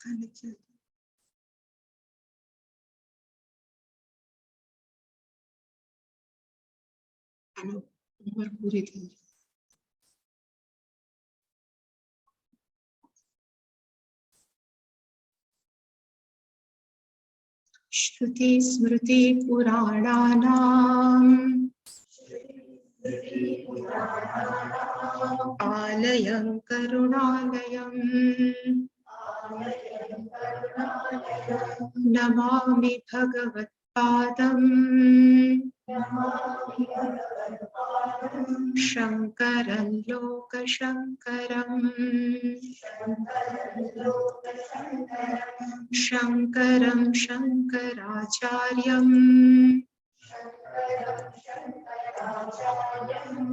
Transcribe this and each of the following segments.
उम्र पूरी थी। श्रुति स्मृति पुराणानाम् आलयं करुणालयम् नमामि भगवत्पादम् शङ्करं लोकशङ्करम् शङ्करं शङ्कराचार्यम्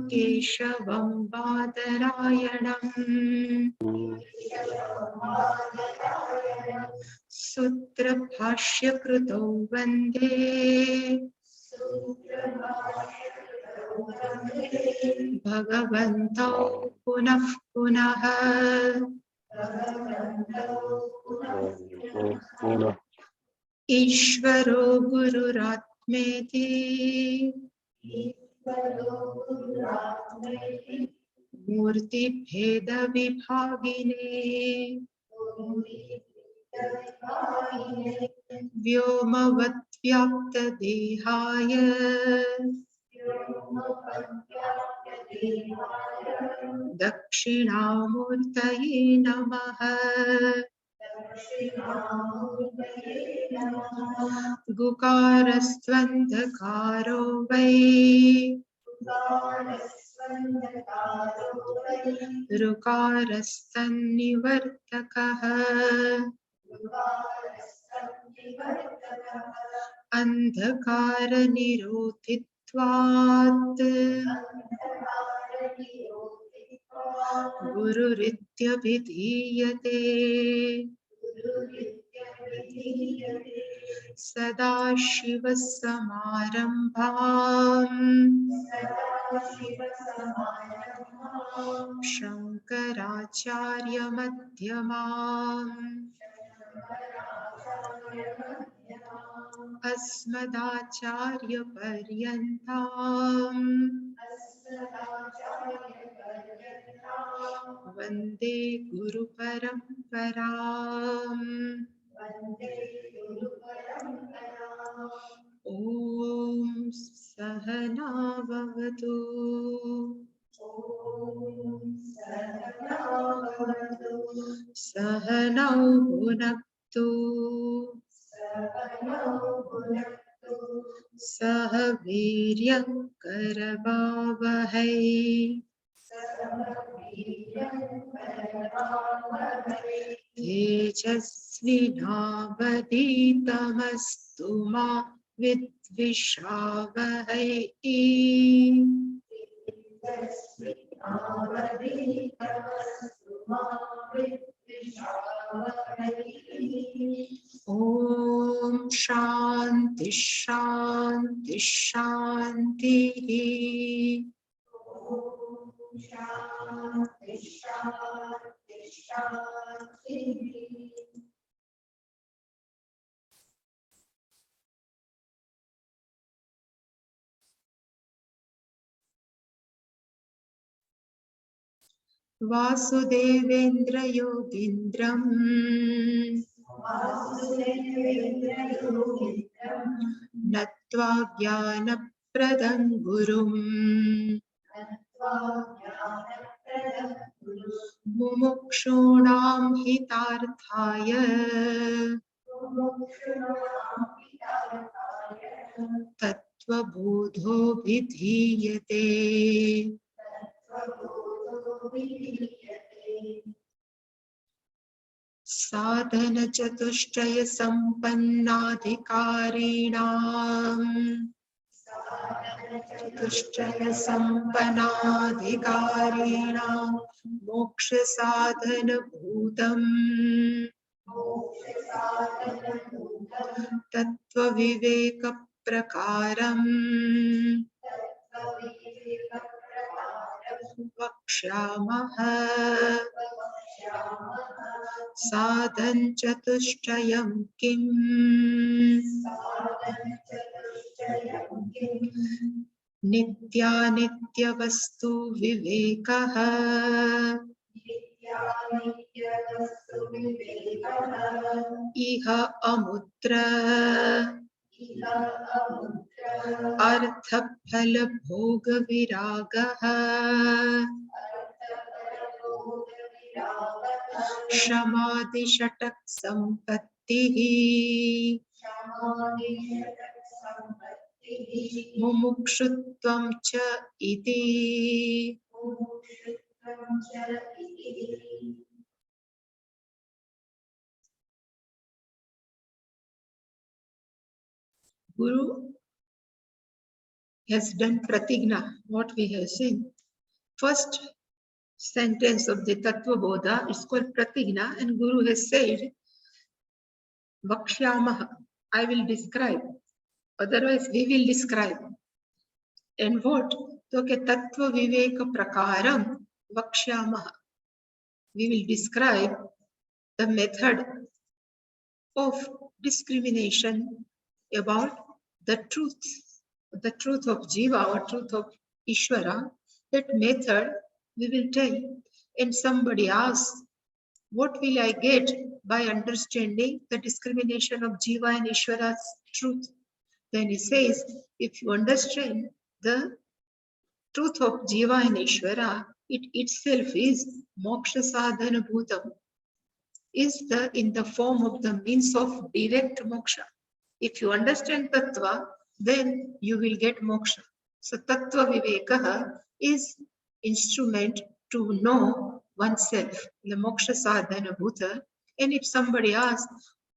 केशवं बादरायणम् सूत्रभाष्यकृतौ वन्दे भगवन्तौ पुनः पुनः ईश्वरो गुरुरात्मेति मूर्तिभेदविभागिने व्योमवद्व्याप्तदेहाय दक्षिणामूर्तये नमः। गुकारस्त्वन्धकारो वै ऋकारस्तन्निवर्तकः अन्धकारनिरोधित्वात् गुरुरित्यभिधीयते। सदाशिवसमारम्भाम् शङ्कराचार्यमध्यमाम् अस्मदाचार्यपर्यन्ताम् वन्दे गुरुपरम्पराम्। ॐ सहना भवतु सहनौ भुनक्तु सह वीर्यं करवावहै तेजस्विनावधीतमस्तु मा विद्विषावहै। ॐ शान्ति शान्ति शान्तिः। वासुदेवेन्द्र योगीन्द्रम् नत्वा ज्ञानप्रदं गुरुम् मुमुक्षूणां हितार्थाय तत्त्वबोधोऽभिधीयते। साधनचतुष्टय सम्पन्नाधिकारिणाम् मोक्षसाधनभूतम् तत्त्वविवेकप्रकारम् वक्ष्यामः। साधन चतुष्टयं किम् नित्यानित्यवस्तु विवेकः इह अमुत्र अर्थफलभोगविरागः शमादिषटक सम्पत्तिः मुमुक्षुत्वं च इति। Guru has done pratigna, what we have seen. First sentence of the Tattvaboda is called pratigna, and Guru has said, Vakshyamaha, I will describe, otherwise we will describe. And what? So, Tattva Viveka Prakaram Vakshyamaha. We will describe the method of discrimination about the truth of Jiva or truth of Ishvara. That method we will tell. And somebody asks, what will I get by understanding the discrimination of Jiva and Ishvara's truth? Then he says, if you understand the truth of Jiva and Ishvara, it itself is moksha sadhana bhutam, is in the form of the means of direct moksha. If you understand tattva, then you will get moksha. So tattva vivekaha is instrument to know oneself, the moksha sadhana bhuta. And if somebody asks,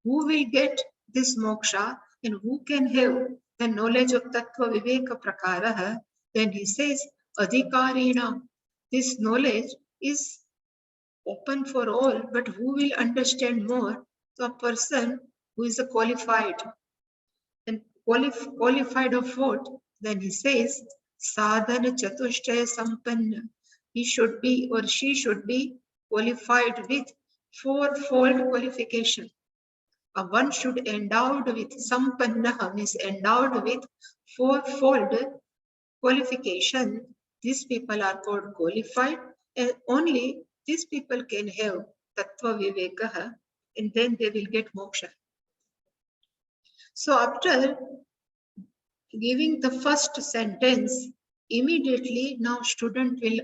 who will get this moksha and who can have the knowledge of tattva viveka prakaraha, then he says, adhikarina. This knowledge is open for all, but who will understand more? So a person who is a qualified. And qualified of what? Then he says, sadhana chatushtaya sampanna. He should be or she should be qualified with fourfold qualification. One should endowed with sampanna, means endowed with fourfold qualification. These people are called qualified, and only these people can have tattva vivekaha, and then they will get moksha. So after giving the first sentence, immediately now student will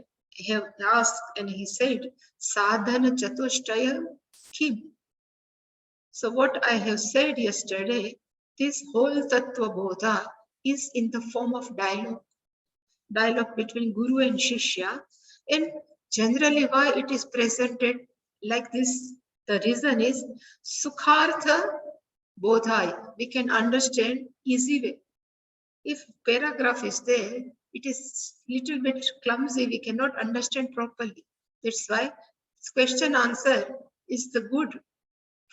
have asked, and he said, sadhana chatushtaya kim. So what I have said yesterday, this whole Tattvaboda is in the form of dialogue between Guru and Shishya. And generally why it is presented like this, the reason is Sukhartha Bodhai. We can understand easy way. If paragraph is there, it is little bit clumsy, we cannot understand properly. That's why question answer is the good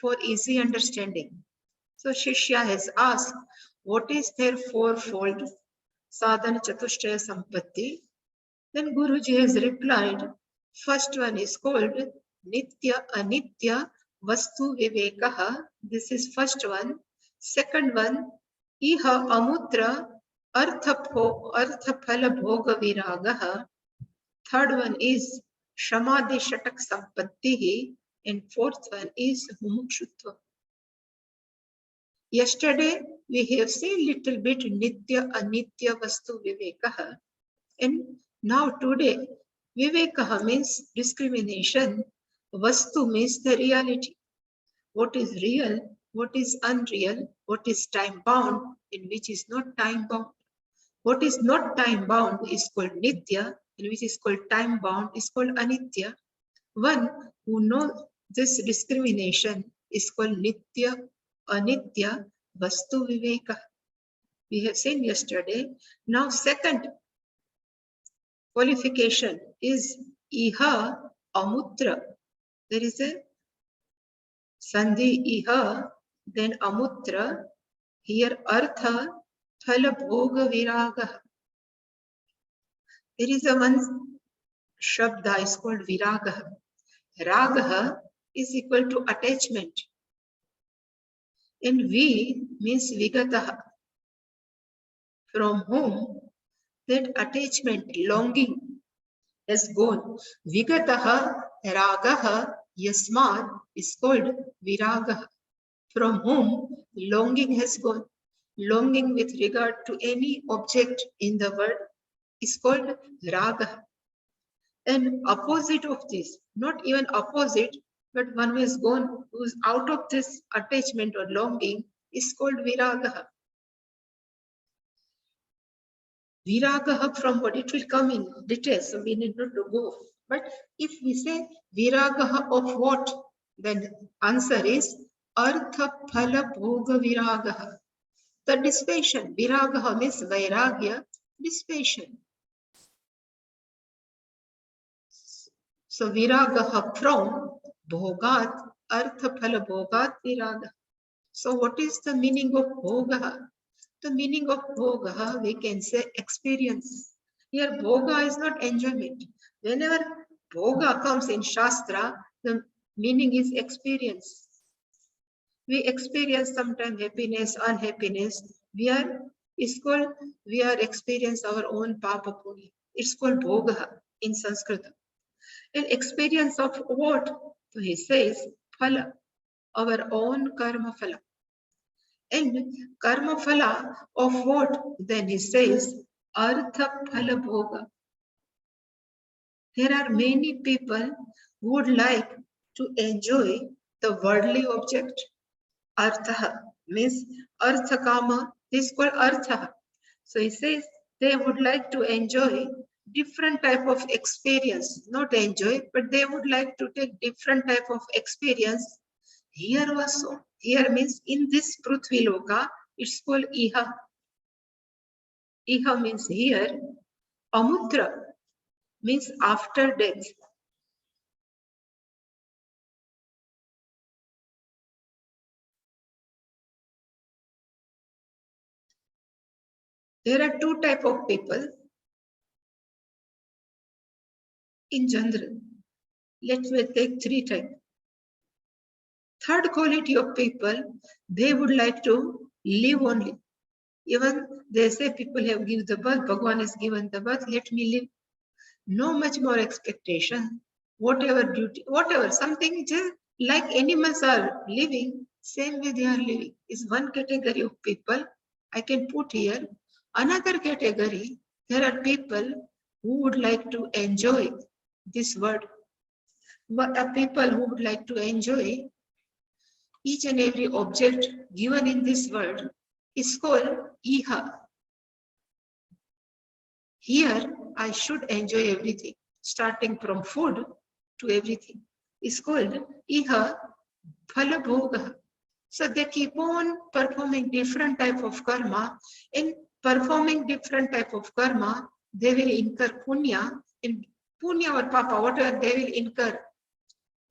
for easy understanding. So Shishya has asked, what is their fourfold sadhana chatushtaya sampatti? Then Guruji has replied, first one is called nitya anitya vastu vivekaha. This is first one. Second one, iha amutra arthaphala bhoga viragaha. Third one is shamadhi shatak sampattihi. And fourth one is mumukshutva. Yesterday we have seen little bit nitya anitya vastu vivekaha. And now today, vivekaha means discrimination, vastu means the reality. What is real, what is unreal, what is time bound, and which is not time bound. What is not time bound is called nitya, and which is called time bound is called anitya. One who knows this discrimination is called nitya, anitya, vastu viveka. We have seen yesterday. Now second qualification is iha amutra. There is a sandhi iha, then amutra. Here artha phala bhoga viraga. There is a one shabda is called viraga. Ragaha is equal to attachment. And V means Vigataha, from whom that attachment, longing has gone. Vigataha Ragaha Yasmat is called Viragaha, from whom longing has gone. Longing with regard to any object in the world is called Raga. And opposite of this, not even opposite, but one who is gone, who is out of this attachment or longing, is called Viragaha. Viragaha, from what it will come in details, so we need not to go. But if we say Viragaha of what, then answer is Artha Phala Bhoga Viragaha. The dissipation, Viragaha means Vairagya, dissipation. So Viragaha from Bhogat, Artha Phala Bhogat Viraga. So what is the meaning of Bhoga? The meaning of Bhoga, we can say experience. Here Bhoga is not enjoyment. Whenever Bhoga comes in Shastra, the meaning is experience. We experience sometimes happiness, unhappiness. We are experience our own papa punya. It's called Bhoga in Sanskrit. An experience of what? So he says, phala, our own karma phala. And karma phala of what? Then he says, artha phala bhoga. There are many people who would like to enjoy the worldly object. Artha means artha kama. This is called artha. So he says they would like to enjoy different type of experience, not enjoy, but they would like to take different type of experience. Here also, here means in this Prithvi Loka, it's called Iha. Iha means here. Amutra means after death. There are two type of people in general. Let me take three types. Third quality of people, they would like to live only. Even they say people have given the birth, Bhagwan has given the birth, let me live. No much more expectation. Whatever duty, whatever, something just like animals are living, same way they are living. Is one category of people I can put here. Another category, there are people who would like to enjoy this world. But are people who would like to enjoy each and every object given in this world is called Iha. Here, I should enjoy everything, starting from food to everything. It's called Iha Phala Bhoga. So they keep on performing different type of karma. In performing different type of karma, they will incur punya. In punya or papa, whatever they will incur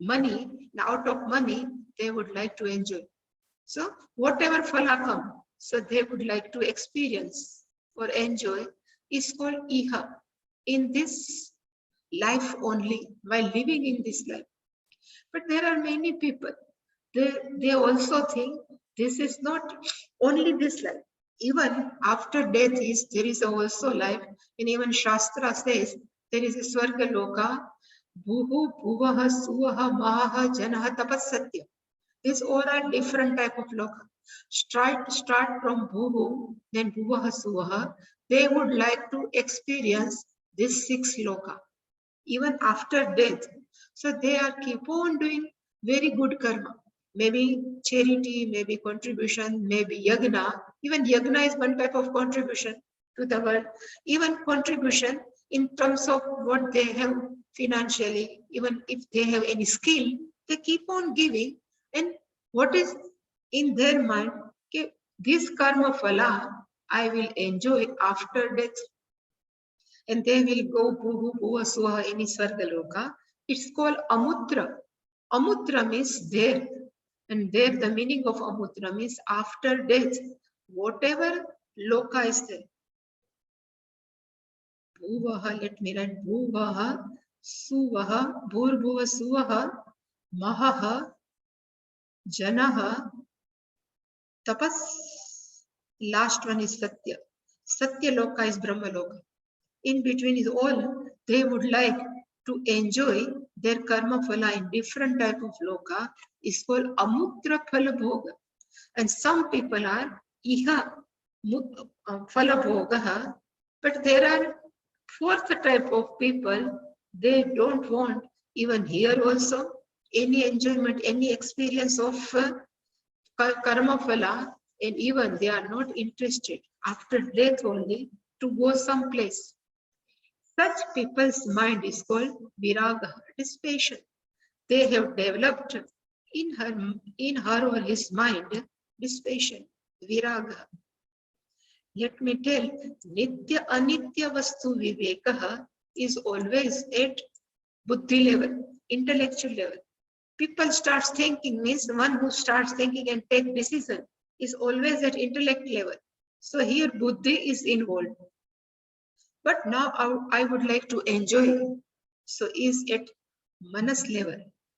money, and out of money, they would like to enjoy. So whatever phala come, so they would like to experience or enjoy is called Iha in this life only, while living in this life. But there are many people, they also think this is not only this life. Even after death there is also life. And even Shastra says there is a Swarga Loka, Bhuhu, Bhuvaha, Suvaha, Maha, Janaha, Tapassatya. These all are different type of loka. Start from Bhuvu, then Bhuvaha, Suvaha. They would like to experience this 6 loka, even after death. So they are keep on doing very good karma. Maybe charity, maybe contribution, maybe yagna. Even yagna is one type of contribution to the world. Even contribution in terms of what they have financially, even if they have any skill, they keep on giving. And what is in their mind, okay, this karma phala I will enjoy after death. And they will go bhuvu bhuva swaha any Svargaloka. It's called Amutra. Amutra means there. And there the meaning of Amutra means after death. Whatever loka is there. Bhuvaha, let me write Bhuvaha Suvaha, Bhurbuva Suvaha, Mahaha, Janaha, Tapas. Last one is Satya. Satya Loka is Brahma Loka. In between is all they would like to enjoy their karma phala in different type of loka is called amudra phala bhoga. And some people are iha phala bhoga, but there are fourth type of people, they don't want even here also any enjoyment, any experience of karma phala, and even they are not interested after death only to go someplace. Such people's mind is called viraga, dissipation. They have developed in her or his mind dissipation, viraga. Let me tell, nitya anitya vastu vivekaha is always at buddhi level, intellectual level. People starts thinking means one who starts thinking and take decision is always at intellect level. So here buddhi is involved. But now I would like to enjoy. So is at manas level,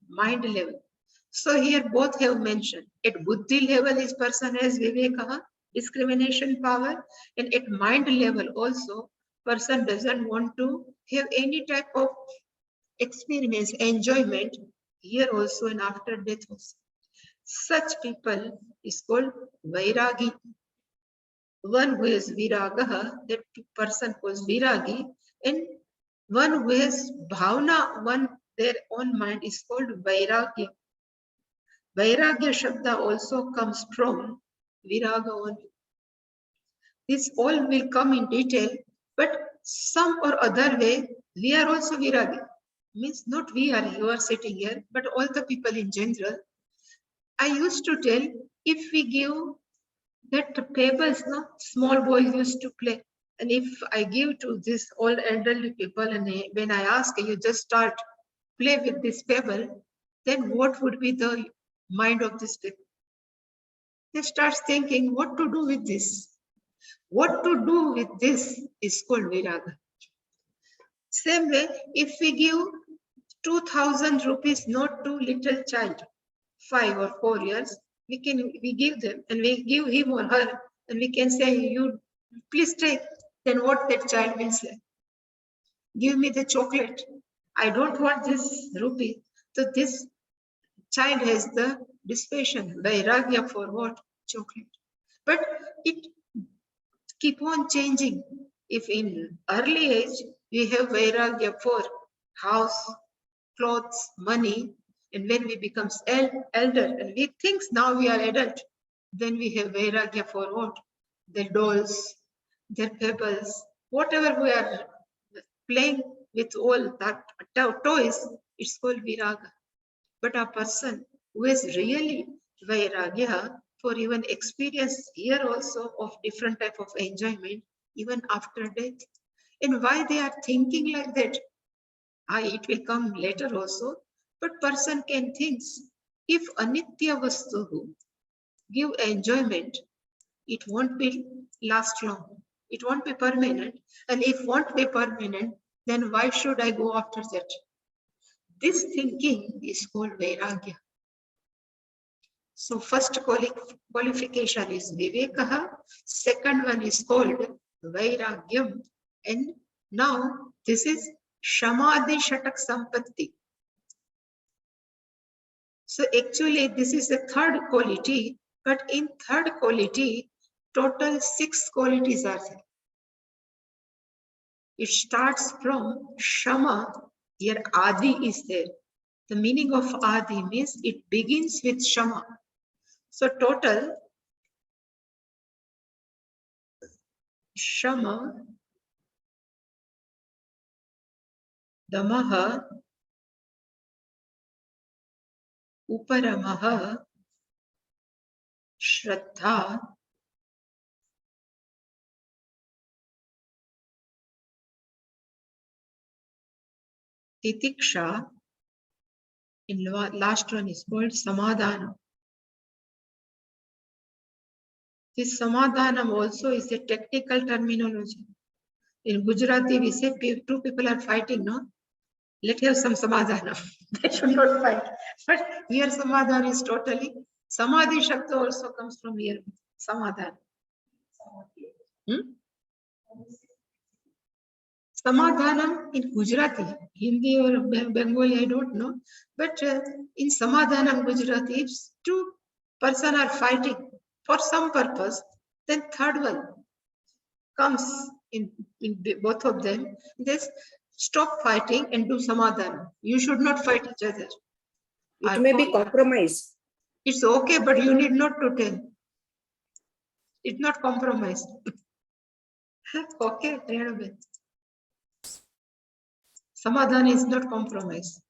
mind level. So here both have mentioned. At buddhi level is person has viveka, discrimination power, and at mind level also person doesn't want to have any type of experience, enjoyment here also and after death also. Such people is called vairagi. One who is viragaha, that person was viragi, and one who has bhavna, one their own mind is called vairagya. Vairagya Shabda also comes from viraga only. This all will come in detail, but some or other way, we are also viragi. Means not we are, you are sitting here, but all the people in general. I used to tell, if we give that pebbles, no, small boys used to play. And if I give to this all elderly people and when I ask you just start play with this pebble, then what would be the mind of this people? They start thinking what to do with this. What to do with this is called viraga. Same way, if we give 2,000 rupees note to little child, 5 or 4 years, we give them and we give him or her and we can say, you please take. Then what that child will say? Give me the chocolate. I don't want this rupee. So this child has the dissipation, vairagya for what? Chocolate. But it keep on changing. If in early age we have vairagya for house, clothes, money, and when we become elder and we think now we are adult, then we have vairagya for what? The dolls, their pebbles, whatever we are playing with all that toys, it's called viraga. But a person who is really vairagya for even experience here also of different type of enjoyment, even after death. And why they are thinking like that? It will come later also, but person can think, if anitya vastu give enjoyment, it won't be last long. It won't be permanent. And if won't be permanent, then why should I go after that? This thinking is called vairagya. So first qualification is vivekaha, second one is called vairagyam, and now this is shamadhi shatak sampatti. So actually this is the third quality, but in third quality, total 6 qualities are there. It starts from shama, here adi is there. The meaning of adi means it begins with shama. So total shama, damaha, uparamaha, shraddha, titiksha, in last one is called samadhana. This samadhanam also is a technical terminology. In Gujarati, we say two people are fighting, no? Let have some samadhana. They should not fight. But here samadhana is totally, samadhi shakti also comes from here. Samadhana. Hmm? Samadhanam in Gujarati, Hindi or Bengali, I don't know. But in Samadhanam Gujarati, if two persons are fighting for some purpose, then third one comes in both of them. They stop fighting and do Samadhanam. You should not fight each other. It may be compromise. It's okay, but you need not to tell. It's not compromise. Okay, Renabeth. Samadhana is not compromise.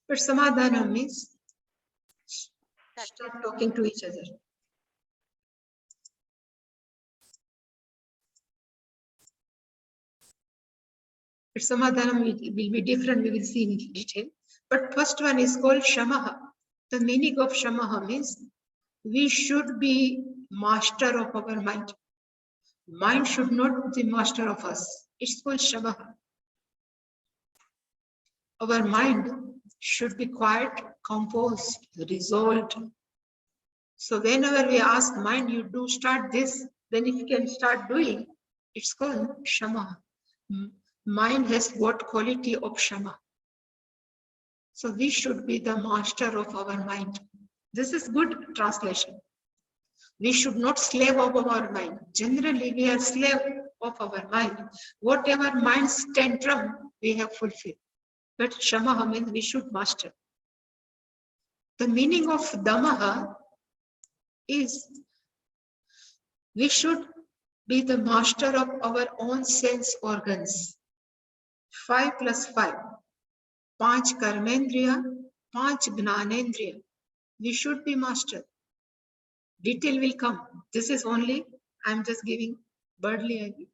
But samadhana means stop talking to each other. But samadhana will be different, we will see in detail. But first one is called shamaha. The meaning of shamaha means we should be master of our mind. Mind should not be master of us. It's called shamaha. Our mind should be quiet, composed, resolved. So whenever we ask mind, you do start this, then if you can start doing, it's called shama. Mind has what quality of shama. So we should be the master of our mind. This is good translation. We should not slave of our mind. Generally, we are slave of our mind. Whatever mind's tantrum, we have fulfilled. But shamaha means we should master. The meaning of damaha is we should be the master of our own sense organs. 5 plus 5. 5 karmendriya, 5 gnanendriya. We should be master. Detail will come. This is only, I'm just giving birdly idea.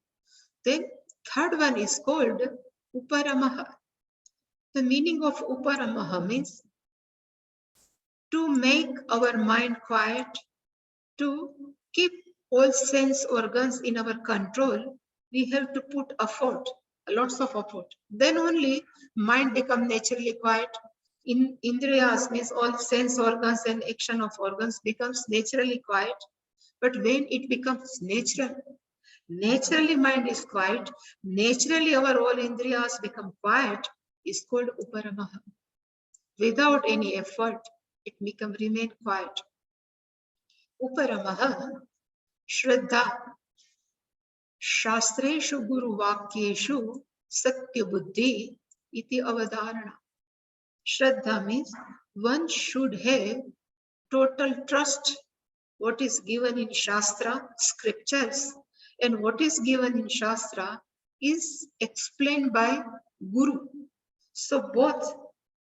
Then third one is called uparamaha. The meaning of uparamaha means to make our mind quiet, to keep all sense organs in our control, we have to put effort, lots of effort. Then only mind become naturally quiet. In indriyas means all sense organs and action of organs becomes naturally quiet. But when it becomes natural, naturally mind is quiet, naturally our all indriyas become quiet, is called uparamaha. Without any effort, it remain quiet. Uparamaha, Shraddha, Shastreshu Guru Vakyeshu Satya Buddhi iti avadharana. Shraddha means one should have total trust what is given in Shastra, scriptures, and what is given in Shastra is explained by Guru. So both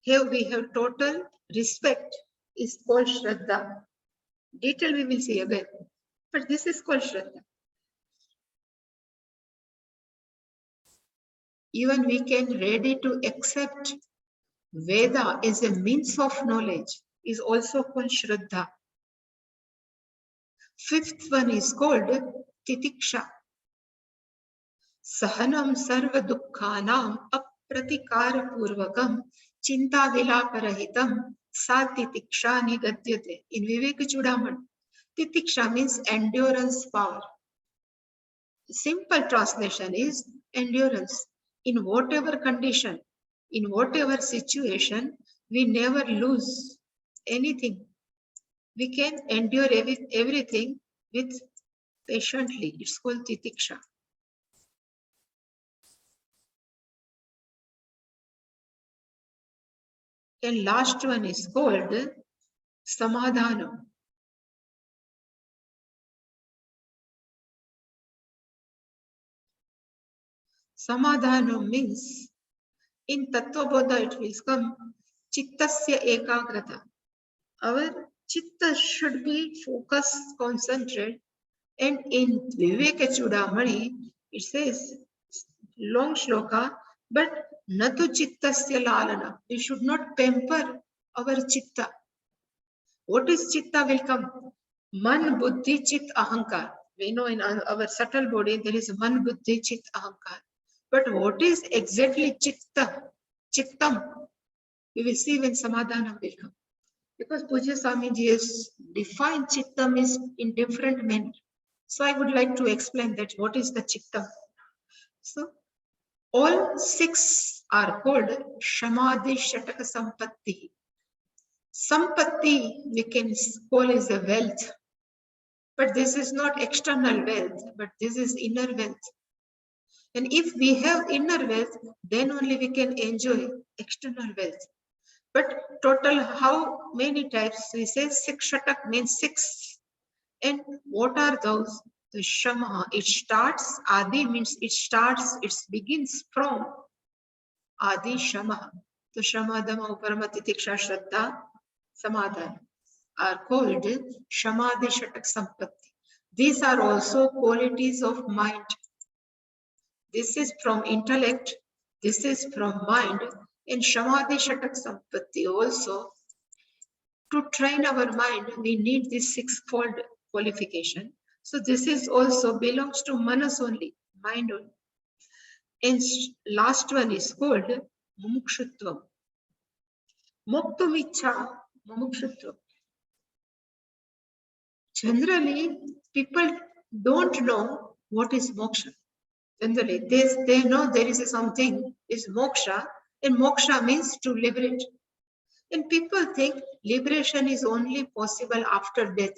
we have total respect is called Shraddha. Detail we will see again. But this is called Shraddha. Even we can ready to accept Veda as a means of knowledge is also called Shraddha. Fifth one is called Titiksha. Sahanam sarva dukkhanam apratikara purvakam chinta vilaparahitam sa titiksha nigadyate. In Viveka Chudaman, Titiksha means endurance power. Simple translation is endurance. In whatever condition, in whatever situation, we never lose anything. We can endure everything with patiently. It's called titiksha. And last one is called samadhana. Samadhana means in Tattvaboda it will come chittasya ekagrata. Our chitta should be focused, concentrated, and in Viveka Chudamani it says long shloka, but natu chittasya lalana. We should not pamper our chitta. What is chitta will come? Man, buddhi, chit, ahankar. We know in our subtle body there is man, buddhi, chit, ahankar. But what is exactly Chittam? We will see when Samadhanam will come. Because Pujya Swamiji has defined Chittam is in different manner. So I would like to explain that what is the Chittam. So all six are called Shamadhi Shataka Sampatti. Sampatti we can call as a wealth. But this is not external wealth, but this is inner wealth. And if we have inner wealth, then only we can enjoy external wealth. But total, how many types? We say six shatak means six. And what are those? The shama, it starts, adi means it starts, it begins from adi shama. So shama, dama, uparamati, tiksha, shraddha, samadhana are called shamadhi shatak sampatti. These are also qualities of mind. This is from intellect, this is from mind. In shamadhi shatak sampatti also, to train our mind, we need this sixfold qualification. So this is also belongs to manas only, mind only. And last one is called mumukshutvam. Moktumicha mumukshutvam. Generally, people don't know what is moksha. Generally, they know there is something is moksha, and moksha means to liberate. And people think liberation is only possible after death.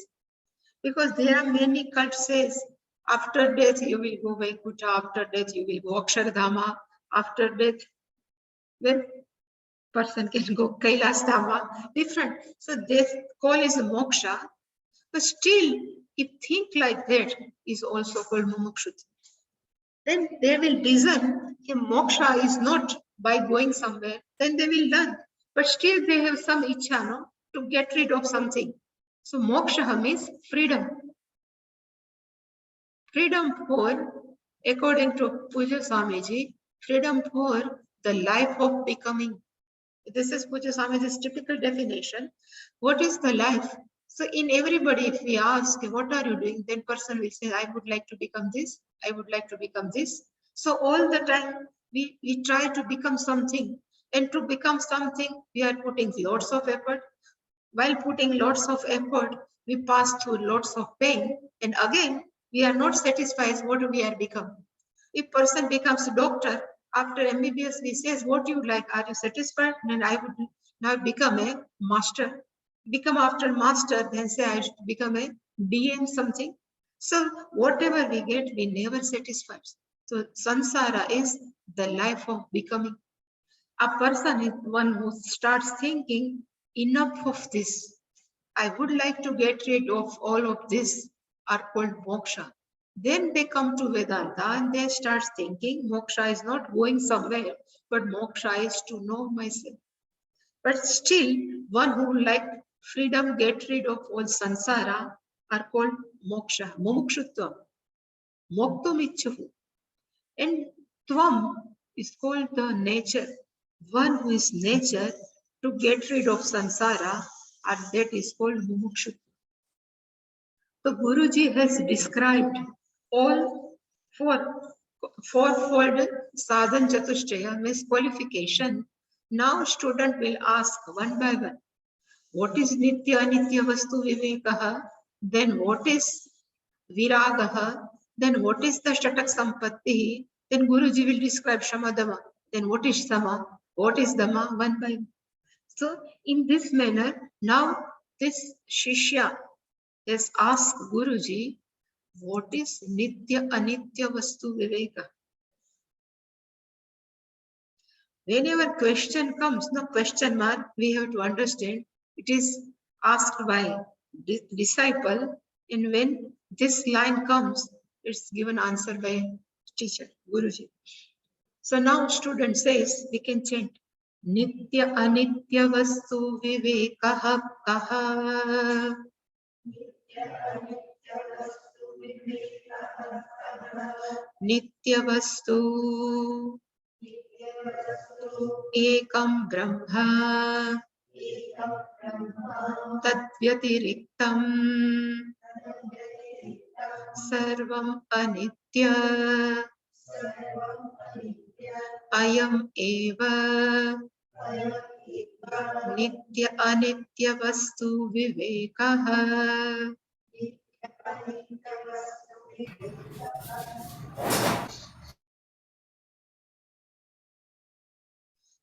Because there are many cults says, after death you will go Vaikuntha, after death you will go Akshardhama, after death, when person can go Kailas Dhama, different. So this call is moksha, but still, if think like that is also called mumukshut. Then they will discern if moksha is not by going somewhere, then they will learn. But still they have some ichha, no, to get rid of something. So moksha means freedom. Freedom for, according to Puja Swamiji, freedom for the life of becoming. This is Puja Swamiji's typical definition. What is the life? So in everybody, if we ask, what are you doing? Then person will say, I would like to become this. I would like to become this. So all the time, we try to become something. And to become something, we are putting lots of effort. While putting lots of effort, we pass through lots of pain. And again, we are not satisfied what we are become. If person becomes a doctor, after MBBS, we says, what you like? Are you satisfied? Then I would now become a master. Become after master, then say I should become a DM something. So whatever we get, we never satisfied. So samsara is the life of becoming. A person is one who starts thinking, enough of this. I would like to get rid of all of this are called moksha. Then they come to Vedanta and they start thinking moksha is not going somewhere, but moksha is to know myself. But still, one who like freedom, get rid of all sansara are called moksha, mumukshutvam, moktumichhu. And tvam is called the nature, one who is nature to get rid of sansara, and that is called mumukshutvam. So Guruji has described all fourfold sadhan chatushtaya means qualification. Now student will ask one by one, what is nitya anitya vastu vivekaha? Then what is viragaha? Then what is the shatak sampatti? Then Guruji will describe shamadama. Then what is sama? What is dama? One by one. So in this manner, now this shishya has asked Guruji, what is nitya anitya vastu viveka? Whenever question comes, no question mark, we have to understand it is asked by disciple, and when this line comes, it's given answer by teacher, Guruji. So now student says, we can chant, Nitya anitya vastu vivekaha kaha. नित्यवस्तु एकं ब्रह्म तद्व्यतिरिक्तं सर्वं अनित्य Ayam eva nitya anitya vastu vivekaha.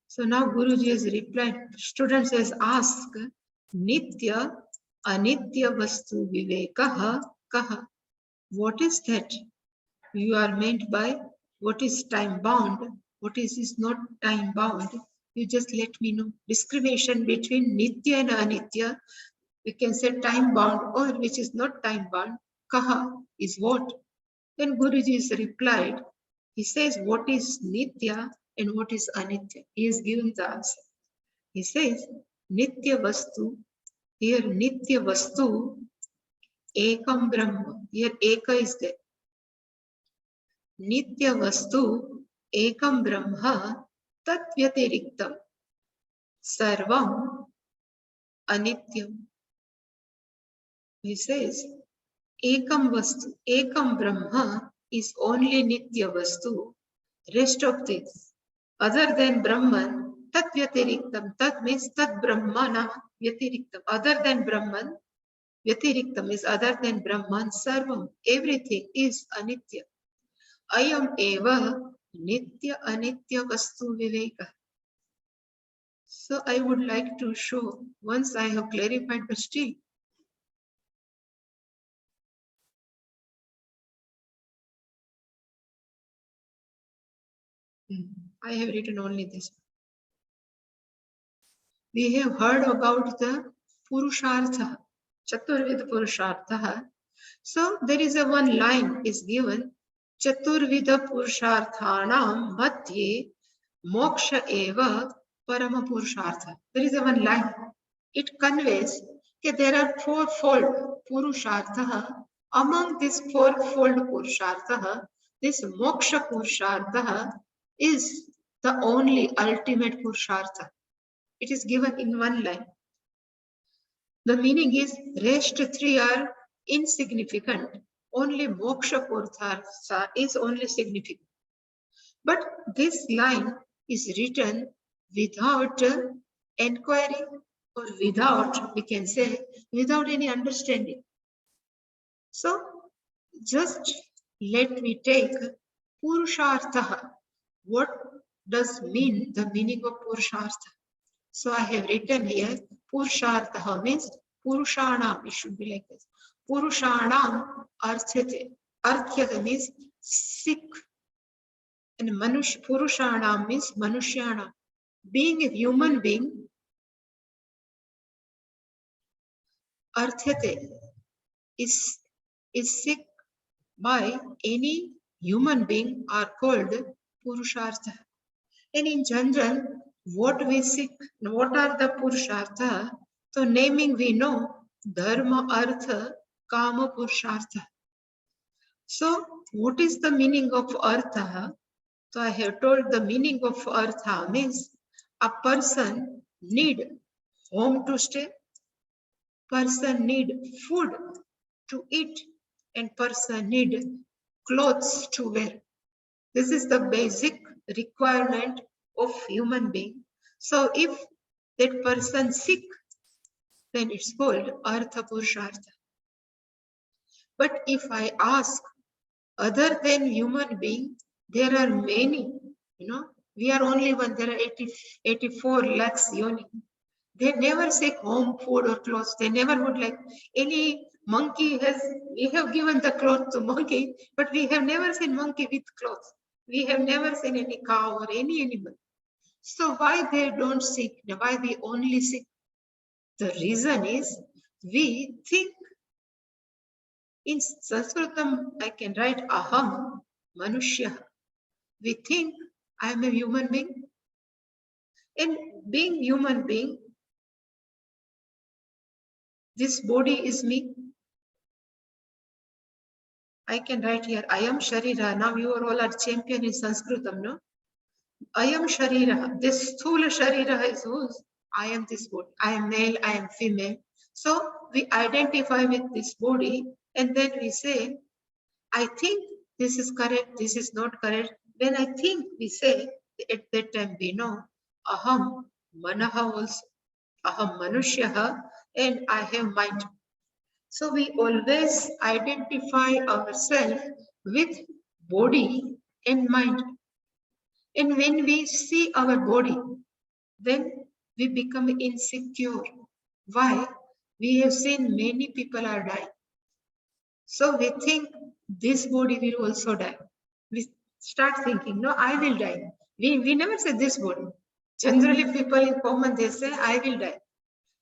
So now Guruji has replied, students has asked, Nitya Anitya Vastu Vivekaha Kaha. What is that you are meant by? What is time bound? What is not time bound? You just let me know. Discrimination between Nitya and Anitya, we can say time bound or which is not time bound. Kaha is what? Then Guruji is replied, he says what is Nitya and what is Anitya. He has given the answer. He says, Nitya Vastu, here Nitya Vastu, Ekam Brahma. Here Eka is there. Nitya Vastu, Ekam Brahma, Tat Vyatiriktam, Sarvam, Anityam. He says, Ekam Vastu, Ekam Brahma is only Nitya Vastu. Rest of this, other than Brahman, Tat Vyatiriktam. Tat means Tat Brahmana Vyatiriktam. Other than Brahman, Vyatiriktam is other than Brahman, Sarvam. Everything is Anitya. Ayam eva Nitya Anitya Vastu Viveka. So I would like to show, once I have clarified, but still. I have written only this. We have heard about the Purushartha, Chaturvid Purushartha. So there is a one line is given, Chaturvida Purusharthanam Madhye Moksha Eva Parama Purushartha. There is a one line. It conveys that there are fourfold Purushartha. Among this fourfold Purushartha, this Moksha Purushartha is the only ultimate Purushartha. It is given in one line. The meaning is rest three are insignificant. Only moksha purushartha is only significant. But this line is written without enquiry or without, we can say, without any understanding. So just let me take Purushartha. What does mean the meaning of Purushartha? So I have written here, Purushartha means Purushanam. It should be like this. Purushanam arthyate. Arthyate means sick. And Purushanam means Manushyanam. Being a human being, arthyate is sick by any human being are called Purushartha. And in general, what we seek, what are the Purushartha? So naming we know Dharma, Artha, Kama, Purushartha. So what is the meaning of Artha? So I have told the meaning of Artha means a person need home to stay, person need food to eat, and person need clothes to wear. This is the basic requirement of human being. So if that person sick, then it's called Artha Purushartha. But if I ask, other than human being, there are many, we are only one, there are 84 lakhs yoni. They never say home, food or clothes. They never would like any monkey we have given the cloth to monkey, but we have never seen monkey with clothes. We have never seen any cow or any animal. So why they don't seek? Why we only seek? The reason is we think. In Sanskritam, I can write aham manushya. We think I am a human being. And being human being, this body is me. I can write here, I am Sharira. Now you are all are champion in Sanskritam, no? I am Sharira. This Sthula Sharira is whose? I am this body. I am male, I am female. So we identify with this body and then we say, I think this is correct, this is not correct. When I think, we say, at that time we know aham manaha also, aham manushyaha, and I have mind. So we always identify ourselves with body and mind. And when we see our body, then we become insecure. Why? We have seen many people are dying. So we think this body will also die. We start thinking, no, I will die. We never say this body. Generally, people in common, they say, I will die.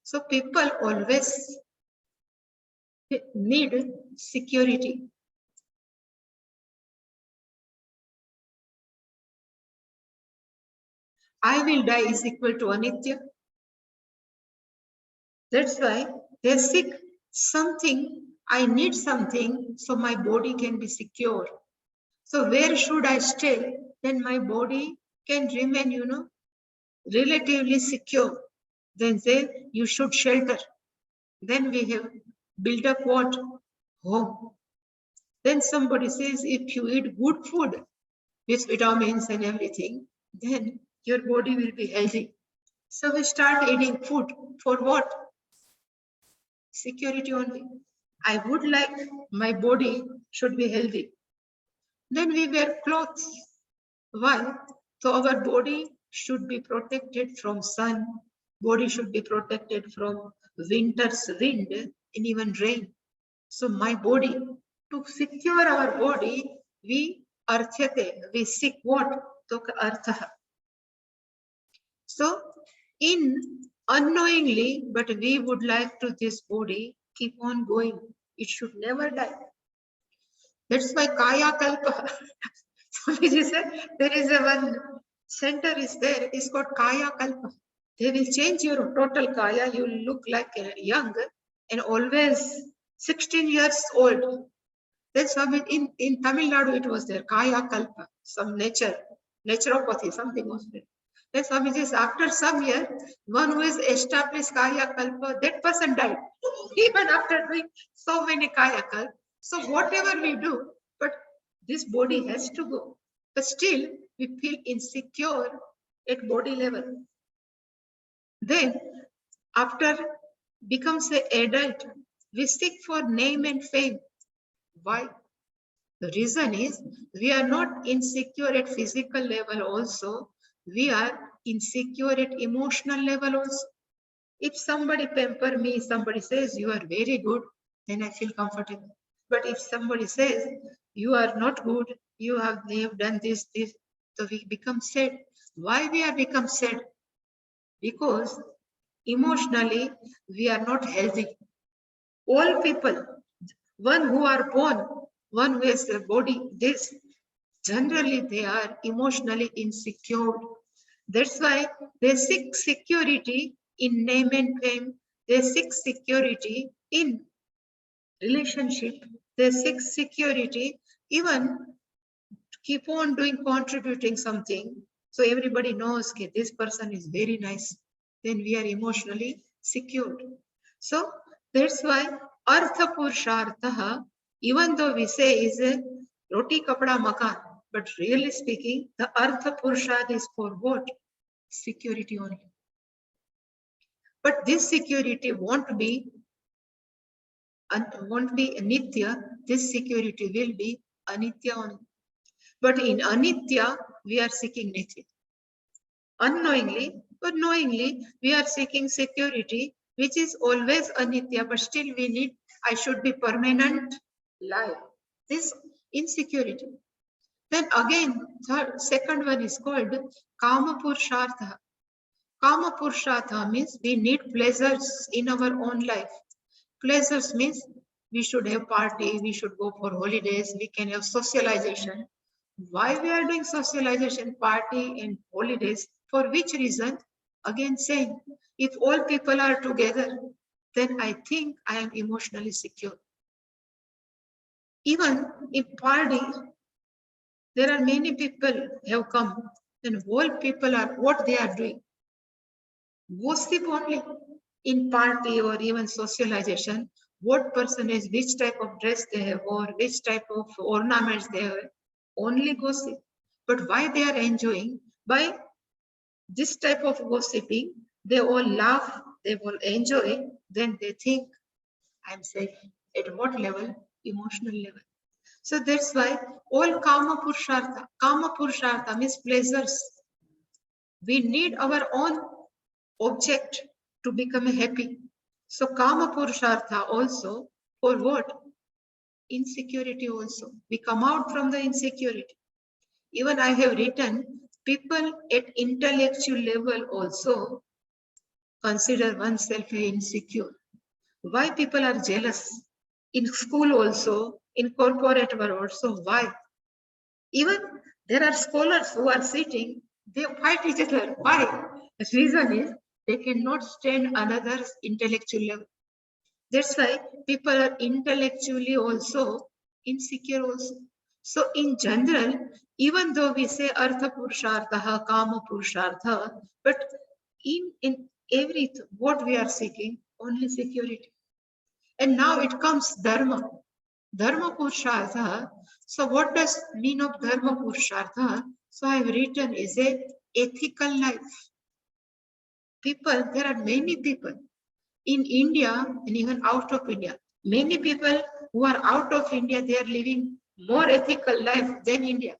So people always need security. I will die is equal to anitya. That's why they seek something. I need something so my body can be secure. So where should I stay? Then my body can remain, relatively secure. Then say you should shelter. Then we have built up what? Home. Then somebody says if you eat good food with vitamins and everything, then your body will be healthy. So we start eating food for what? Security only. I would like my body should be healthy. Then we wear clothes. Why? So our body should be protected from sun. Body should be protected from winter's wind and even rain. So my body, to secure our body, we arthyate, we seek what? So artha. So in unknowingly, but we would like to this body keep on going. It should never die. That's why Kaya Kalpa. Swamiji said there is a one center is there. It's called Kaya Kalpa. They will change your total Kaya. You look like young and always 16 years old. Then Swami in Tamil Nadu it was there. Kaya Kalpa. Some naturopathy, something was there. Then Swami says after some year, one who is established Kaya Kalpa, that person died. Even after doing so many Kaya Kalpa. So whatever we do, but this body has to go. But still, we feel insecure at body level. Then, after becomes an adult, we seek for name and fame. Why? The reason is we are not insecure at physical level also. We are insecure at emotional level also. If somebody pamper me, somebody says you are very good, then I feel comfortable. But if somebody says you are not good, you have done this, so we become sad. Why we have become sad? Because emotionally we are not healthy. All people, one who are born, one who has a body, this generally they are emotionally insecure. That's why they seek security in name and fame. They seek security in relationship. They seek security even keep on doing contributing something. So everybody knows okay, this person is very nice. Then we are emotionally secured. So that's why Artha Purushartha, even though we say is a roti kapda makan, but really speaking, the Artha Purushartha is for what? Security only. But this security won't be nitya. This security will be anitya only. But in anitya, we are seeking nitya. Unknowingly or knowingly, we are seeking security, which is always anitya, but still we need, I should be permanent life. This insecurity. Then again, second one is called Kama Purushartha. Kama Purushartha means we need pleasures in our own life. Pleasures means we should have party, we should go for holidays, we can have socialization. Why we are doing socialization, party and holidays? For which reason? Again saying, if all people are together, then I think I am emotionally secure. Even in party, there are many people have come, and all people are what they are doing. Gossip only in party or even socialization. What percentage, which type of dress they have, or which type of ornaments they have, only gossip. But why they are enjoying? By this type of gossiping, they all laugh, they all enjoy, then they think, I'm safe. At what level? Emotional level. So that's why all kama purushartha means pleasures. We need our own object to become happy. So kama purushartha also for what? Insecurity also. We come out from the insecurity. Even I have written, people at intellectual level also consider oneself insecure. Why people are jealous? In school also, in corporate world also, why? Even there are scholars who are sitting, they fight each other. Why? The reason is they cannot stand another's intellectual level. That's why people are intellectually also insecure also. So in general, even though we say Artha Purushartha, Kama Purushartha, but in everything, what we are seeking, only security. And now it comes Dharma. Dharma Purushartha. So what does mean of Dharma Purushartha? So I have written is a ethical life. People, there are many people in India and even out of India. Many people who are out of India, they are living more ethical life than India.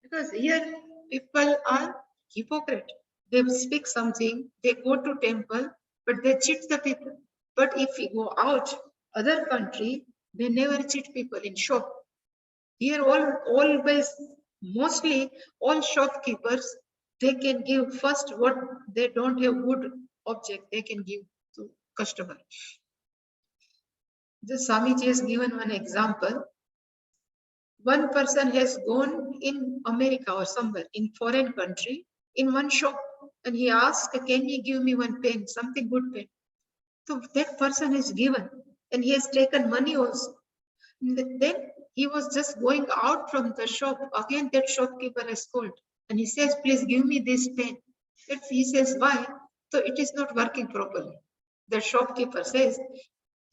Because here people are hypocrite. They speak something, they go to temple, but they cheat the people. But if we go out, other country, they never cheat people in shop. Here always, mostly all shopkeepers, they can give first what they don't have good object, they can give to customer. The Swamiji has given one example. One person has gone in America or somewhere in foreign country in one shop and he asked, can you give me one pen, something good pen? So that person is given and he has taken money also. Then he was just going out from the shop. Again, that shopkeeper has called and he says, please give me this pen. He says, why? So it is not working properly. The shopkeeper says,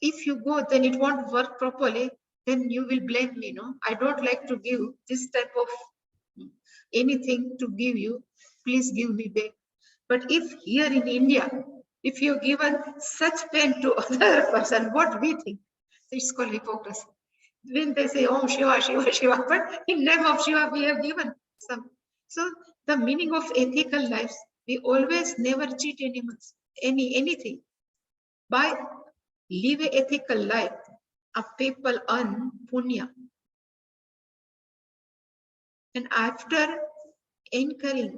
if you go, then it won't work properly. Then you will blame me. No, I don't like to give this type of anything to give you. Please give me back. But if here in India, if you given such pen to other person, what we think? It's called hypocrisy. When they say, oh, Shiva, Shiva, Shiva, but in name of Shiva, we have given some. So the meaning of ethical lives, we always never cheat anything. By live an ethical life, a people earn punya. And after incurring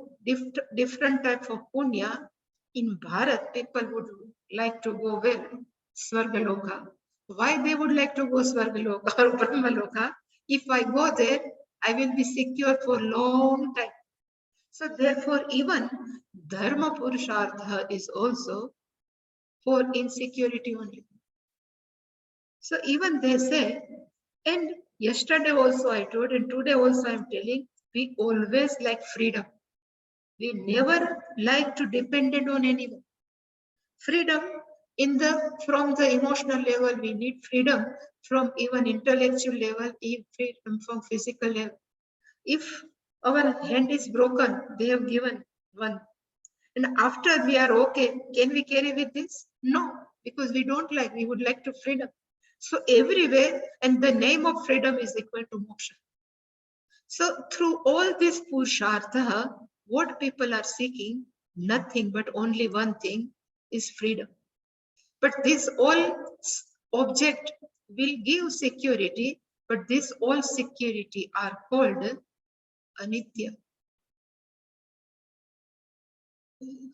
different type of punya, in Bharat, people would like to go where? Svargaloka. Why they would like to go Svargaloka or Brahmaloka? If I go there, I will be secure for long time. So therefore, even Dharma Purushartha is also for insecurity only. So even they say, and yesterday also I told, and today also I'm telling, we always like freedom. We never like to dependent on anyone. Freedom from the emotional level, we need freedom from even intellectual level, even freedom from physical level. If our hand is broken, they have given one. And after we are okay, can we carry with this? No, because we don't like, we would like to freedom. So everywhere, and the name of freedom is equal to moksha. So through all this purushartha, what people are seeking, nothing but only one thing is freedom. But this all object will give security, but this all security are called anitya.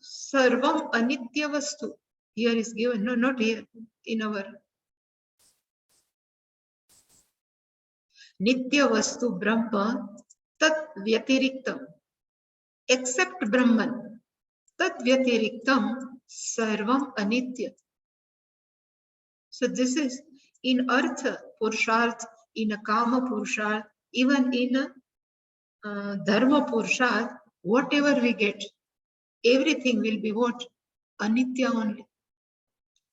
Sarvam anitya vastu. Here is given, no, not here, in our Nitya Vastu Brahma Tat Vyatiriktam. Except Brahman, Tat Vyatiriktam Sarvam Anitya. So this is in Artha Purusharth, in a Kama Purusharth, even in a Dharma Purusharth, whatever we get, everything will be what? Anitya only.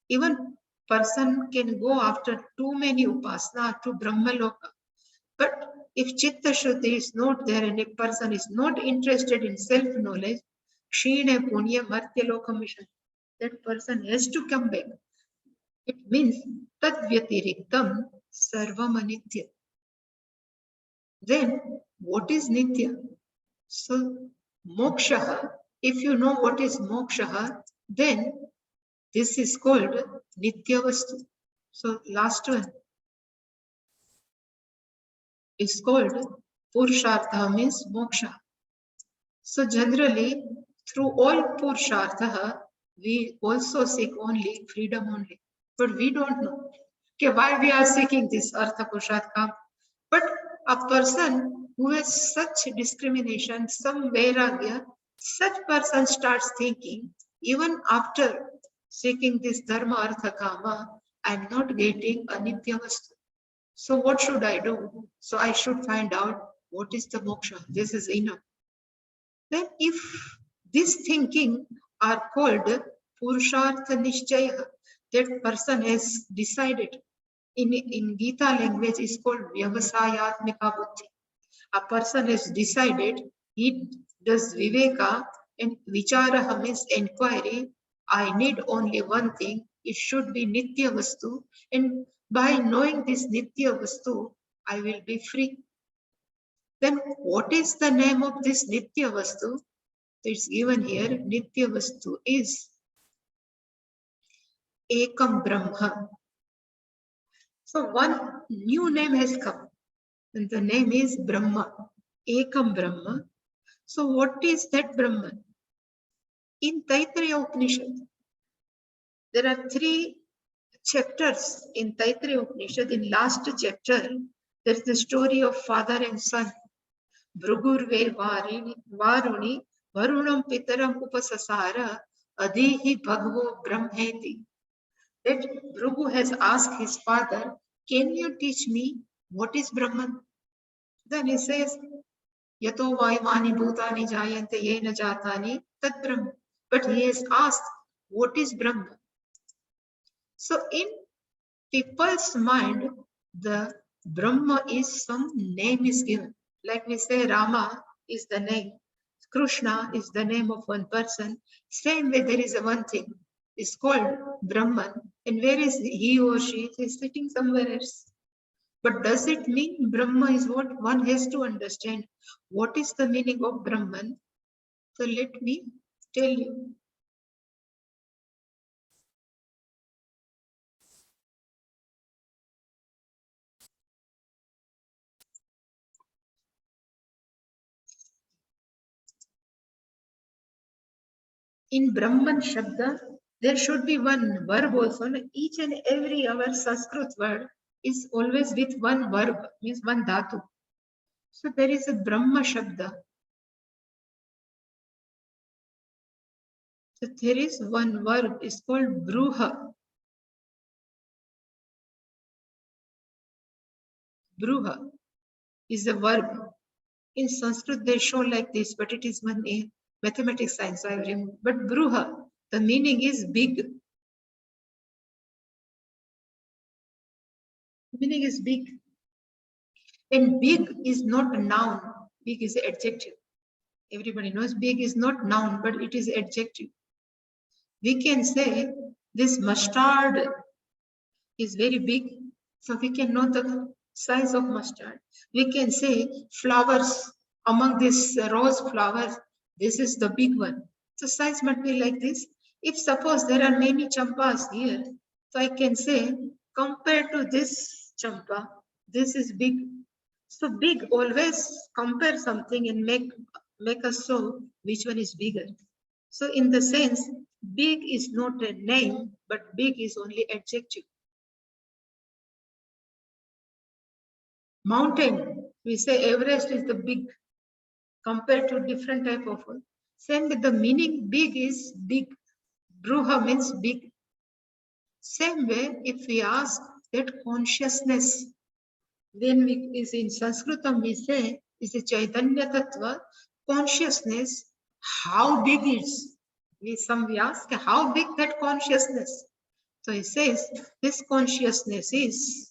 Even person can go after too many upasana to Brahmaloka. But if Chitta Shuddhi is not there and a person is not interested in self-knowledge, Kshine Punya Martyaloka mission, that person has to come back. It means Tadvyatiriktam Sarvam Anitya. Then what is Nitya? So Moksha, if you know what is Moksha, then this is called Nitya Vastu. So last one is called Purushartha, means Moksha. So generally, through all Purushartha, we also seek only freedom only. But we don't know okay, why we are seeking this Artha Purushartha. But a person who has such discrimination, some vairagya, such person starts thinking, even after seeking this Dharma Artha Kama, I am not getting a Nitya Vastu. So what should I do? So I should find out what is the moksha. This is enough. Then if this thinking are called Purushartha Nishchaya, that person has decided. In Gita language is called Vyavasayatmika Buddhi. A person has decided he does Viveka and Vichara means inquiry. I need only one thing. It should be Nitya Vastu. And by knowing this Nitya Vastu, I will be free. Then what is the name of this Nitya Vastu? It's given here. Nitya Vastu is Ekam Brahma. So one new name has come. And the name is Brahma. Ekam Brahma. So what is that Brahman? In Taittiriya Upanishad, there are 3 chapters in Taittiriya Upanishad. In last chapter, there is the story of father and son. Bhrugurve Varuni Varunam Pitaram Upasasara Adihi Bhagavo Brahmeti. That Bhrugu has asked his father, can you teach me what is Brahman? Then he says, Yato Vaimani Bhutani Jayante Yena Jatani Tat Brahma. But he has asked, what is Brahma? So in people's mind, the Brahma is some name is given. Like we say Rama is the name. Krishna is the name of one person. Same way there is a one thing. It's called Brahman. And where is he or she? He is sitting somewhere else. But does it mean Brahma is what? One has to understand what is the meaning of Brahman. So let me tell you. In Brahman Shabda, there should be one verb also. Each and every our Sanskrit word is always with one verb, means one dhatu. So there is a Brahma Shabda. So there is one verb, it's called Bruha. Bruha is a verb. In Sanskrit they show like this, but it is one mathematics science, so I remember. But Bruha, the meaning is big. The meaning is big. And big is not a noun, big is an adjective. Everybody knows big is not noun, but it is adjective. We can say this mustard is very big, so we can know the size of mustard. We can say flowers among these rose flowers, this is the big one. So size might be like this. If suppose there are many champas here, so I can say compared to this champa, this is big. So big always compare something and make us show which one is bigger. So in the sense, big is not a name, but big is only adjective. Mountain, we say Everest is the big compared to different type of one. Same with the meaning big is big. Bruha means big. Same way, if we ask that consciousness, when we is in Sanskritam we say is a Chaitanya Tattva, consciousness, how big is? We ask how big that consciousness. So he says this consciousness is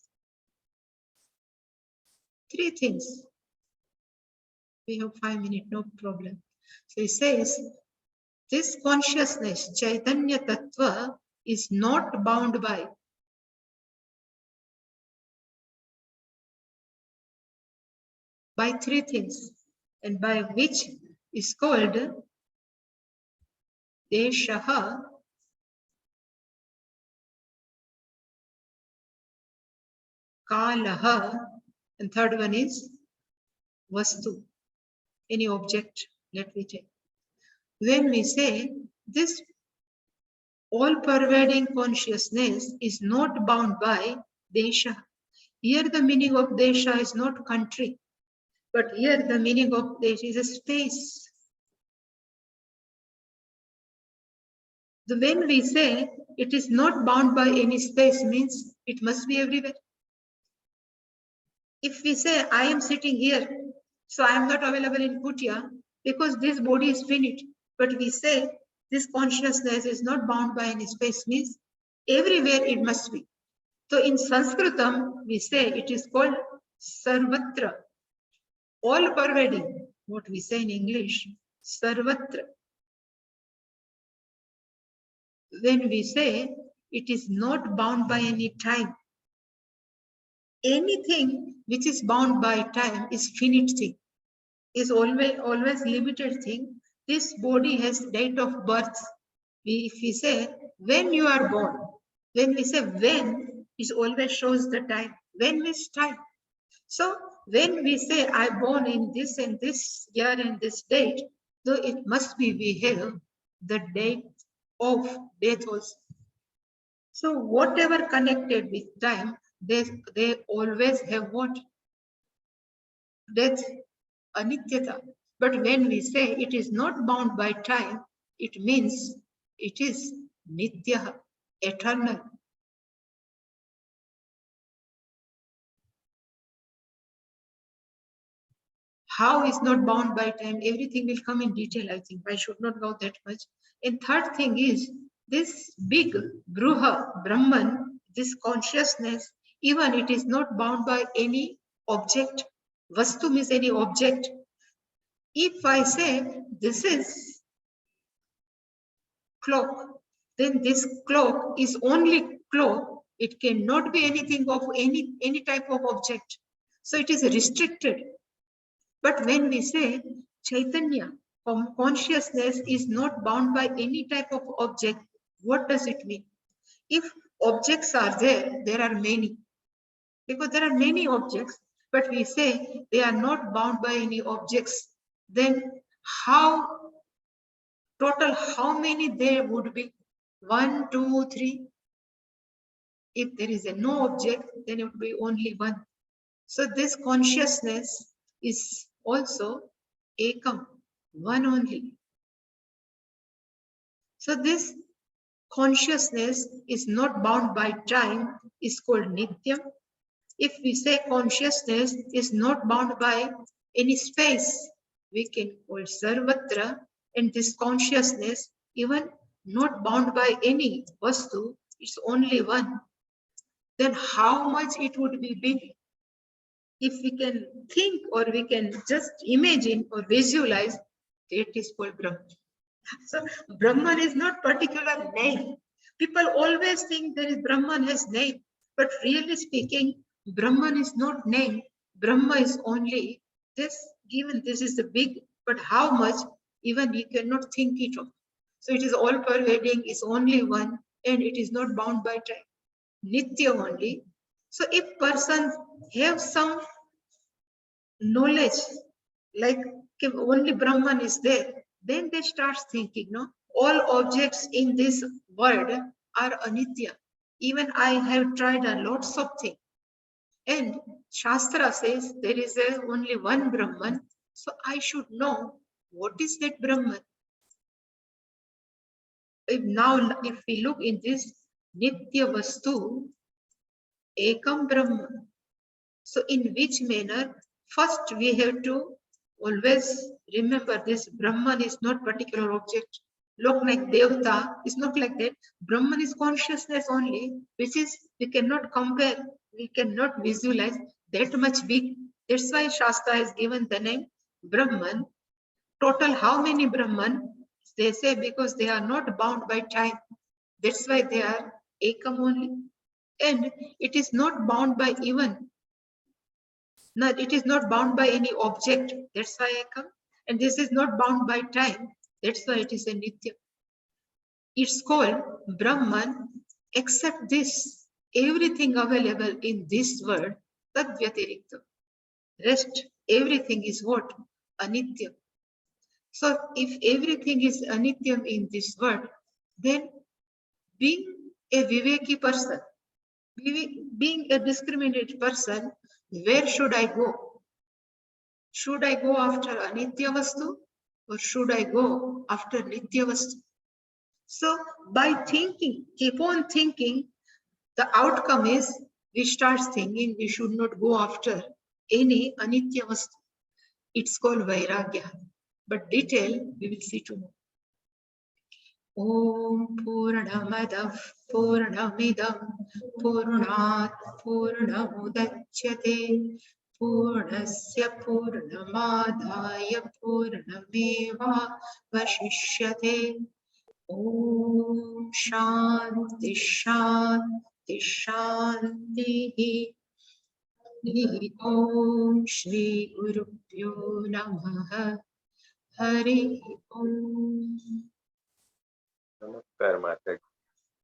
3 things. We have 5 minutes, no problem. So he says, this consciousness, Chaitanya Tattva, is not bound by three things, and by which is called Deshaha, Kalaha, and third one is Vastu, any object, let me take. When we say this all-pervading consciousness is not bound by Desha, here the meaning of Desha is not country, but here the meaning of Desha is a space. When we say it is not bound by any space, means it must be everywhere. If we say I am sitting here, so I am not available in Kutia because this body is finite, but we say this consciousness is not bound by any space, means everywhere it must be. So in Sanskritam, we say it is called Sarvatra, all pervading. What we say in English, Sarvatra. When we say it is not bound by any time, anything which is bound by time is finite thing, is always limited thing. This body has date of birth. If we say when you are born, when we say when, it always shows the time. When is time? So when we say I born in this and this year and this date, though it must be we have the date of death also. So whatever connected with time, they always have what? Death, anityata. But when we say it is not bound by time, it means it is nitya, eternal. How is not bound by time? Everything will come in detail, I think. I should not go that much. And third thing is, this big Bruha, Brahman, this consciousness, even it is not bound by any object. Vastu means any object. If I say this is clock, then this clock is only clock. It cannot be anything of any type of object. So it is restricted. But when we say Chaitanya, consciousness is not bound by any type of object, what does it mean? If objects are there, there are many. Because there are many objects, but we say they are not bound by any objects, then total how many there would be? 1, 2, 3. If there is no object, then it would be only one. So this consciousness is also ekam, one only. So this consciousness is not bound by time, is called nityam. If we say consciousness is not bound by any space, we can call sarvatra, and this consciousness even not bound by any vastu, it's only one. Then how much it would be big? If we can think or we can just imagine or visualize, it is called Brahman. So Brahman is not particular name. People always think there is Brahman has name, but really speaking, Brahman is not name. Brahma is only this given. This is the big, but how much even you cannot think it of. So it is all pervading, is only one, and it is not bound by time. Nitya only. So if person have some knowledge, like only Brahman is there, then they start thinking, no, all objects in this world are anitya. Even I have tried a lots of things. And Shastra says there is only one Brahman, so I should know what is that Brahman. If we look in this Nitya Vastu, Ekam Brahman. So in which manner? First we have to always remember this Brahman is not particular object. Look like Devta is not like that. Brahman is consciousness only, which is we cannot compare, we cannot visualize that much big. That's why Shastra has given the name Brahman. Total how many Brahman? They say because they are not bound by time. That's why they are Ekam only. And it is not bound by even. No, it is not bound by any object. That's why Ekam. And this is not bound by time. That's why it is a Nitya. It's called Brahman, except this. Everything available in this world, Tadvyatirikta. Rest, everything is what? Anitya. So if everything is anityam in this world, then being a Viveki person, being a discriminate person, where should I go? Should I go after Anitya Vastu or should I go after Nitya Vastu? So by thinking, keep on thinking, the outcome is we start thinking we should not go after any Anitya Vastu. It's called Vairagya. But detail we will see tomorrow. Om Purnamadah Purnamidam Purnat Purnamudachyate Purnasya Purnamadaya Purnameva Vashishyate. Om Shanti Shanti Shanti. Om Shri Guru Pyo Namaha. Hari Om. नमस्कार माता जी।